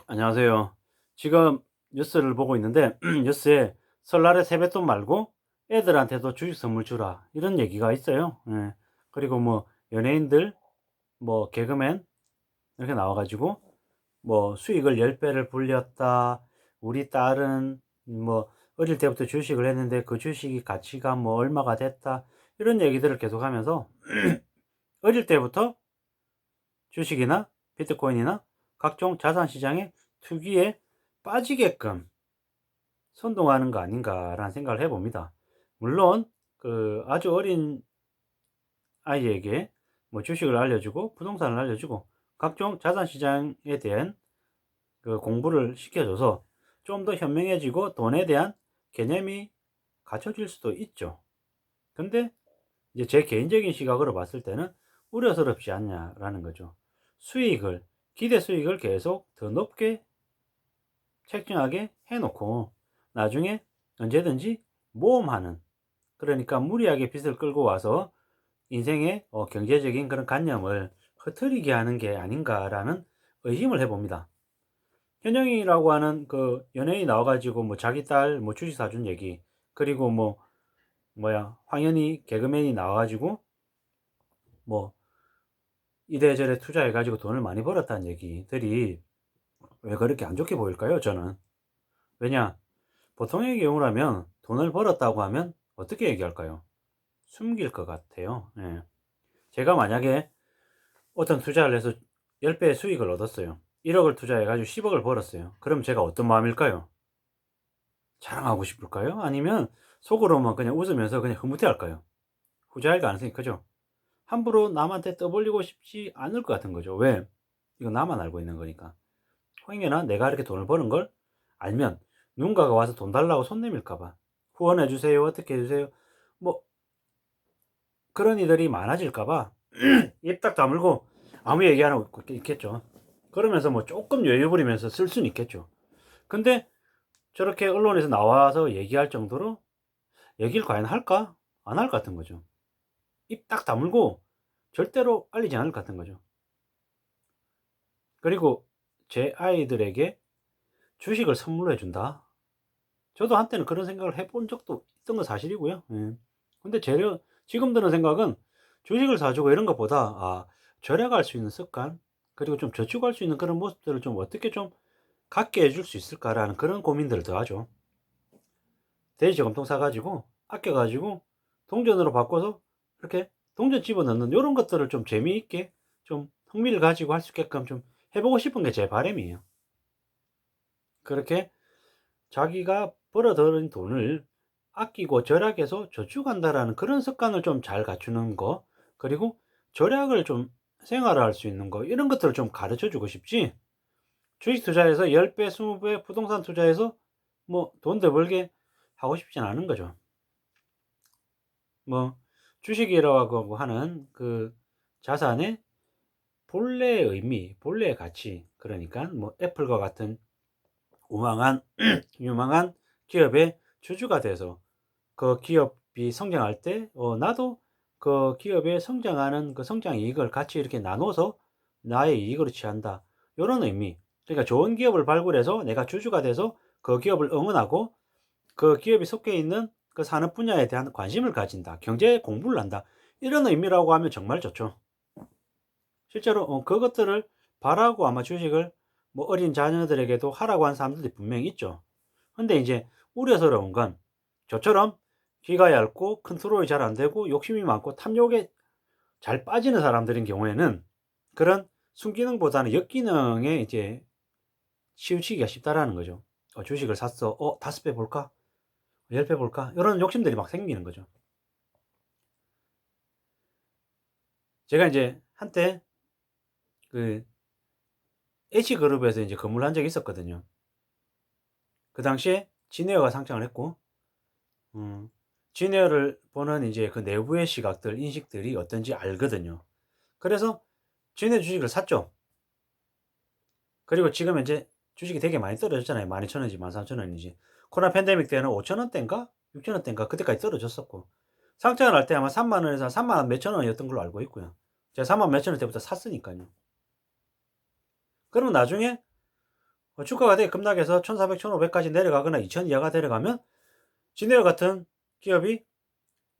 안녕하세요. 지금 뉴스를 보고 있는데 뉴스에 설날에 세뱃돈 말고 애들한테도 주식 선물 주라 이런 얘기가 있어요. 예. 그리고 뭐 연예인들, 뭐 개그맨 이렇게 나와가지고 뭐 수익을 10배를 불렸다. 우리 딸은 뭐 어릴 때부터 주식을 했는데 그 주식이 가치가 뭐 얼마가 됐다. 이런 얘기들을 계속하면서 어릴 때부터 주식이나 비트코인이나 각종 자산 시장의 투기에 빠지게끔 선동하는 거 아닌가라는 생각을 해봅니다. 물론 그 아주 어린 아이에게 뭐 주식을 알려주고 부동산을 알려주고 각종 자산 시장에 대한 그 공부를 시켜줘서 좀 더 현명해지고 돈에 대한 개념이 갖춰질 수도 있죠. 근데 이제 제 개인적인 시각으로 봤을 때는 우려스럽지 않냐라는 거죠. 수익을 기대 수익을 계속 더 높게 책정하게 해 놓고 나중에 언제든지 모험하는, 그러니까 무리하게 빚을 끌고 와서 인생의 경제적인 그런 관념을 흐트리게 하는 게 아닌가라는 의심을 해 봅니다. 현영이라고 하는 그 연예인이 나와 가지고 뭐 자기 딸 뭐 주식 사준 얘기, 그리고 뭐 뭐야 황현희 개그맨이 나와 가지고 뭐 이래저래 투자해 가지고 돈을 많이 벌었다는 얘기들이 왜 그렇게 안 좋게 보일까요, 저는? 왜냐? 보통의 경우라면 돈을 벌었다고 하면 어떻게 얘기할까요? 숨길 것 같아요. 예. 제가 만약에 어떤 투자를 해서 10배의 수익을 얻었어요. 1억을 투자해 가지고 10억을 벌었어요. 그럼 제가 어떤 마음일까요? 자랑하고 싶을까요? 아니면 속으로만 그냥 웃으면서 그냥 흐뭇해할까요? 후자일 가능성이 크죠. 함부로 남한테 떠벌리고 싶지 않을 것 같은 거죠. 왜? 이건 나만 알고 있는 거니까. 혹여나 내가 이렇게 돈을 버는 걸 알면 누군가가 와서 돈 달라고 손 내밀까 봐. 후원해 주세요. 어떻게 해 주세요. 뭐 그런 이들이 많아질까 봐 입 딱 다물고 아무 얘기 안 하고 있겠죠. 그러면서 뭐 조금 여유 부리면서 쓸 수는 있겠죠. 근데 저렇게 언론에서 나와서 얘기할 정도로 얘기를 과연 할까? 안 할 것 같은 거죠. 입 딱 다물고 절대로 알리지 않을 것 같은 거죠. 그리고 제 아이들에게 주식을 선물로 해 준다. 저도 한때는 그런 생각을 해본 적도 있던 건 사실이고요. 예. 근데 지금 드는 생각은 주식을 사주고 이런 것보다 절약할 수 있는 습관, 그리고 좀 저축할 수 있는 그런 모습들을 좀 어떻게 좀 갖게 해줄 수 있을까라는 그런 고민들을 더 하죠. 돼지 저금통 사 가지고 아껴 가지고 동전으로 바꿔서 이렇게 동전 집어넣는 요런 것들을 좀 재미있게 좀 흥미를 가지고 할 수 있게끔 좀 해 보고 싶은 게 제 바람이에요. 그렇게 자기가 벌어들인 돈을 아끼고 절약해서 저축한다라는 그런 습관을 좀 잘 갖추는 거, 그리고 절약을 좀 생활화할 수 있는 거, 이런 것들을 좀 가르쳐 주고 싶지, 주식 투자해서 10배, 20배 부동산 투자해서 뭐 돈 더 벌게 하고 싶진 않은 거죠. 뭐 주식이라고 하는 그 자산의 본래의 의미, 본래의 가치, 그러니까 뭐 애플과 같은 우망한 유망한 기업의 주주가 돼서 그 기업이 성장할 때 나도 그 기업의 성장하는 그 성장 이익을 같이 이렇게 나눠서 나의 이익으로 취한다. 요런 의미. 그러니까 좋은 기업을 발굴해서 내가 주주가 돼서 그 기업을 응원하고 그 기업이 속해 있는 그 산업 분야에 대한 관심을 가진다. 경제 공부를 한다. 이런 의미라고 하면 정말 좋죠. 실제로 그것들을 바라고 아마 주식을 뭐 어린 자녀들에게도 하라고 하는 사람들이 분명히 있죠. 근데 이제 우려스러운 건 저처럼 귀가 얇고 컨트롤이 잘 안 되고 욕심이 많고 탐욕에 잘 빠지는 사람들인 경우에는 그런 순기능보다는 역기능에 이제 치우치기가 쉽다라는 거죠. 주식을 샀어. 5배 볼까? 10배 볼까? 이런 욕심들이 막 생기는 거죠. 제가 이제 한때 그 H그룹에서 이제 근무를 한 적이 있었거든요. 그 당시에 진에어가 상장을 했고, 음, 진에어를 보는 이제 그 내부의 시각들, 인식들이 어떤지 알거든요. 그래서 진에어 주식을 샀죠. 그리고 지금 현재 주식이 되게 많이 떨어졌잖아요. 12,000원인지 13,000원인지. 코로나 팬데믹 때는 5,000원대인가? 6,000원대인가? 그때까지 떨어졌었고. 상장을 할 때 아마 3만 원에서 3만 몇천 원이었던 걸로 알고 있고요. 제가 3만 몇천 원 때부터 샀으니까요. 그러면 나중에 주가가 되게 급락해서 1,400, 1,500까지 내려가거나 2,000 이하가 내려가면 진에어 같은 기업이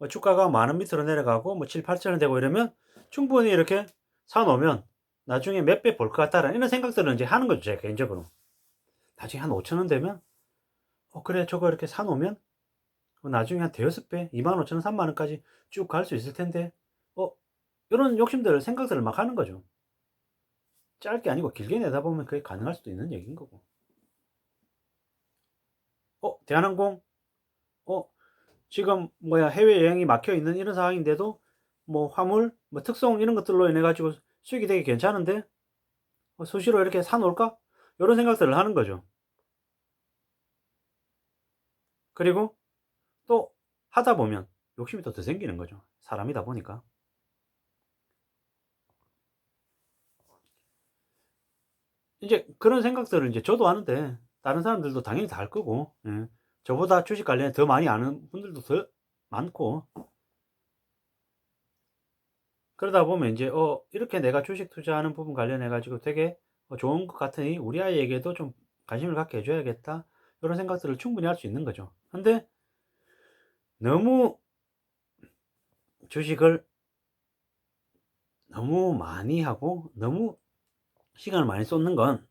주가가 10,000원 밑으로 내려가고 뭐 7, 8,000원 되고 이러면 충분히 이렇게 사 놓으면 나중에 몇 배 볼 것 같다라는 이런 생각들을 이제 하는 거죠, 제가 개인적으로. 나중에 한 5,000원 되면 그래 저거 이렇게 사 놓으면 나중에 한 대여섯 배, 25,000원, 30,000원까지 쭉 갈 수 있을 텐데 요런 욕심들 생각들을 막 하는 거죠. 짧게 아니고 길게 내다보면 그게 가능할 수도 있는 얘기인 거고. 대한항공 어 지금 해외여행이 막혀 있는 이런 상황인데도 뭐 화물 뭐 특송 이런 것들로 인해 가지고 수익이 되게 괜찮은데 수시로 이렇게 사 놓을까? 요런 생각들을 하는 거죠. 그리고 또 하다 보면 욕심이 또 더 생기는 거죠. 사람이다 보니까. 이제 그런 생각들을 이제 저도 하는데 다른 사람들도 당연히 다 할 거고, 예. 저보다 주식 관련해 더 많이 아는 분들도 더 많고, 그러다 보면 이제 이렇게 내가 주식 투자하는 부분 관련해 가지고 되게 좋은 것 같으니 우리 아이에게도 좀 관심을 갖게 해 줘야겠다. 이런 생각들을 충분히 할 수 있는 거죠. 근데 너무 주식을 너무 많이 하고 너무 시간을 많이 쏟는 건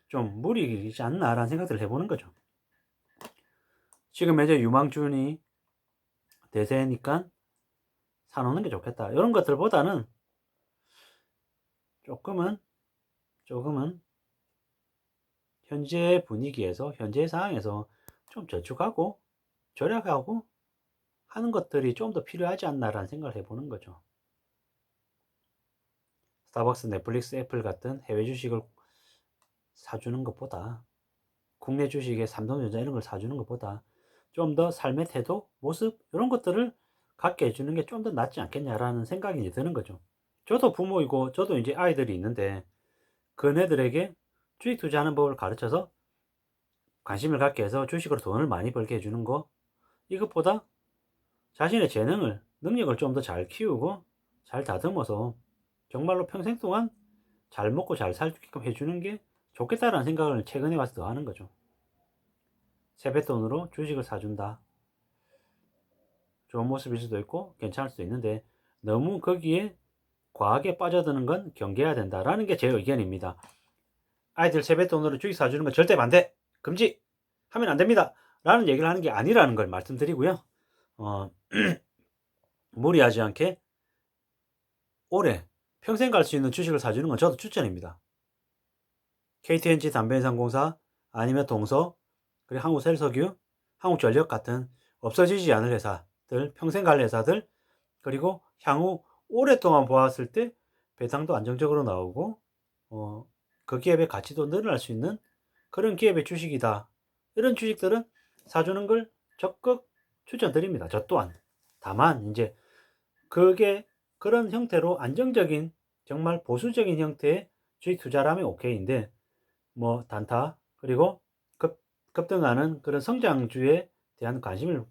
좀 무리이지 않나라는 생각들을 해 보는 거죠. 지금 이제 유망준이 대세니까 사 놓는 게 좋겠다. 이런 것들보다는 조금은 조금은 현재 분위기에서 현재 상황에서 좀 저축하고 절약하고 하는 것들이 좀 더 필요하지 않나라는 생각을 해 보는 거죠. 스타벅스, 넷플릭스, 애플 같은 해외 주식을 사주는 것보다 국내 주식의 삼성전자 이런 걸 사주는 것보다 좀 더 삶의 태도, 모습 이런 것들을 갖게 해주는 게 좀 더 낫지 않겠냐라는 생각이 이제 드는 거죠. 저도 부모이고 저도 이제 아이들이 있는데 그네들에게 주식 투자하는 법을 가르쳐서 관심을 갖게 해서 주식으로 돈을 많이 벌게 해주는 거 이것보다 자신의 재능을 능력을 좀 더 잘 키우고 잘 다듬어서 정말로 평생 동안 잘 먹고 잘 살게끔 해주는 게 좋겠다라는 생각을 최근에 와서 더 하는 거죠. 세뱃돈으로 주식을 사준다. 좋은 모습일 수도 있고 괜찮을 수도 있는데 너무 거기에 과하게 빠져드는 건 경계해야 된다라는 게 제 의견입니다. 아이들 세뱃돈으로 주식 사주는 건 절대 반대! 금지! 하면 안 됩니다! 라는 얘기를 하는 게 아니라는 걸 말씀드리고요. 어, 무리하지 않게 오래 평생 갈 수 있는 주식을 사주는 건 저도 추천입니다. KTNG 담배인상공사 아니면 동서 그리고 한국셀석유, 한국전력 같은 없어지지 않을 회사들, 평생 갈 회사들 그리고 향후 오랫동안 보았을 때 배당도 안정적으로 나오고 그 기업의 가치도 늘어날 수 있는 그런 기업의 주식이다. 이런 주식들은 사주는 걸 적극 추천드립니다. 저 또한. 다만 이제 그게 그런 형태로 안정적인 정말 보수적인 형태의 주식 투자라면 오케이인데 뭐 단타 그리고 급등하는 그런 성장주에 대한 관심을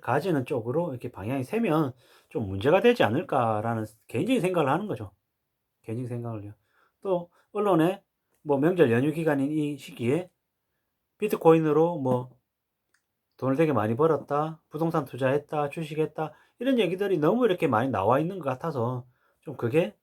가지는 쪽으로 이렇게 방향이 세면 좀 문제가 되지 않을까라는 개인적인 생각을 하는 거죠. 개인적인 생각을요. 또 언론에 뭐 명절 연휴 기간인 이 시기에 비트코인으로 뭐 돈을 되게 많이 벌었다, 부동산 투자했다, 주식했다 이런 얘기들이 너무 이렇게 많이 나와 있는 것 같아서 좀 그게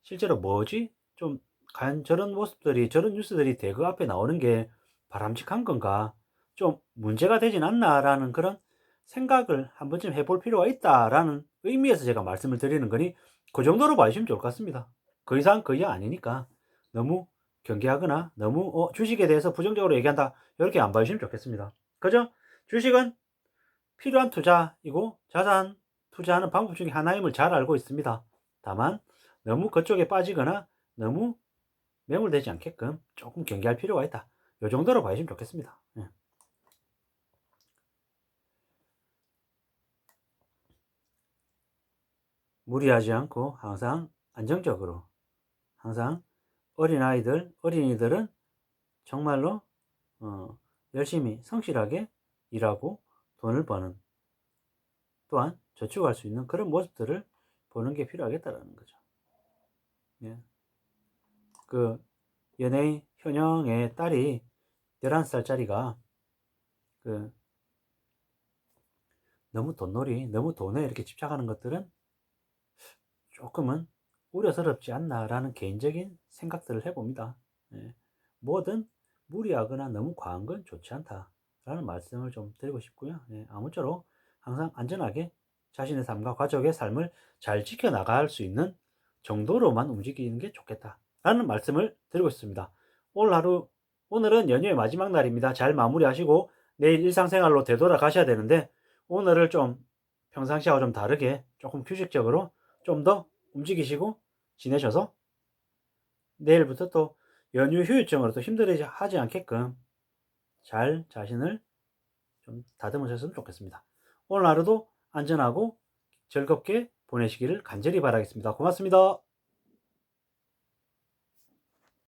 실제로 뭐지? 좀 과연 저런 모습들이 저런 뉴스들이 대거 앞에 나오는 게 바람직한 건가? 좀 문제가 되진 않나라는 그런 생각을 한 번쯤 해볼 필요가 있다라는 의미에서 제가 말씀을 드리는 거니 그 정도로 봐주시면 좋을 것 같습니다. 그 이상 그 이하 아니니까 너무 경계하거나 너무 주식에 대해서 부정적으로 얘기한다 이렇게 안 봐주시면 좋겠습니다. 그죠? 주식은 필요한 투자이고 자산 투자하는 방법 중에 하나임을 잘 알고 있습니다. 다만 너무 그쪽에 빠지거나 너무 매몰되지 않게끔 조금 경계할 필요가 있다. 이 정도로 봐주시면 좋겠습니다. 예. 무리하지 않고 항상 안정적으로 항상 어린이들은 정말로 열심히 성실하게 일하고 돈을 버는 또한 저축할 수 있는 그런 모습들을 보는 게 필요하겠다라는 거죠. 예. 그 연예인 현영의 딸이 11살짜리가 그 너무 돈놀이, 너무 돈에 이렇게 집착하는 것들은 조금은 우려스럽지 않나라는 개인적인 생각들을 해봅니다. 예. 뭐든 무리하거나 너무 과한 건 좋지 않다라는 말씀을 좀 드리고 싶고요. 예. 아무쪼록 항상 안전하게 자신의 삶과 가족의 삶을 잘 지켜나갈 수 있는 정도로만 움직이는 게 좋겠다라는 말씀을 드리고 싶습니다. 오늘 하루, 오늘은 연휴의 마지막 날입니다. 잘 마무리하시고 내일 일상생활로 되돌아가셔야 되는데 오늘을 좀 평상시하고 좀 다르게 조금 규칙적으로 좀 더 움직이시고 지내셔서 내일부터 또 연휴 후유증으로 또 힘들어 하지 않게끔 잘 자신을 좀 다듬으셨으면 좋겠습니다. 오늘 하루도 안전하고 즐겁게 보내시기를 간절히 바라겠습니다. 고맙습니다.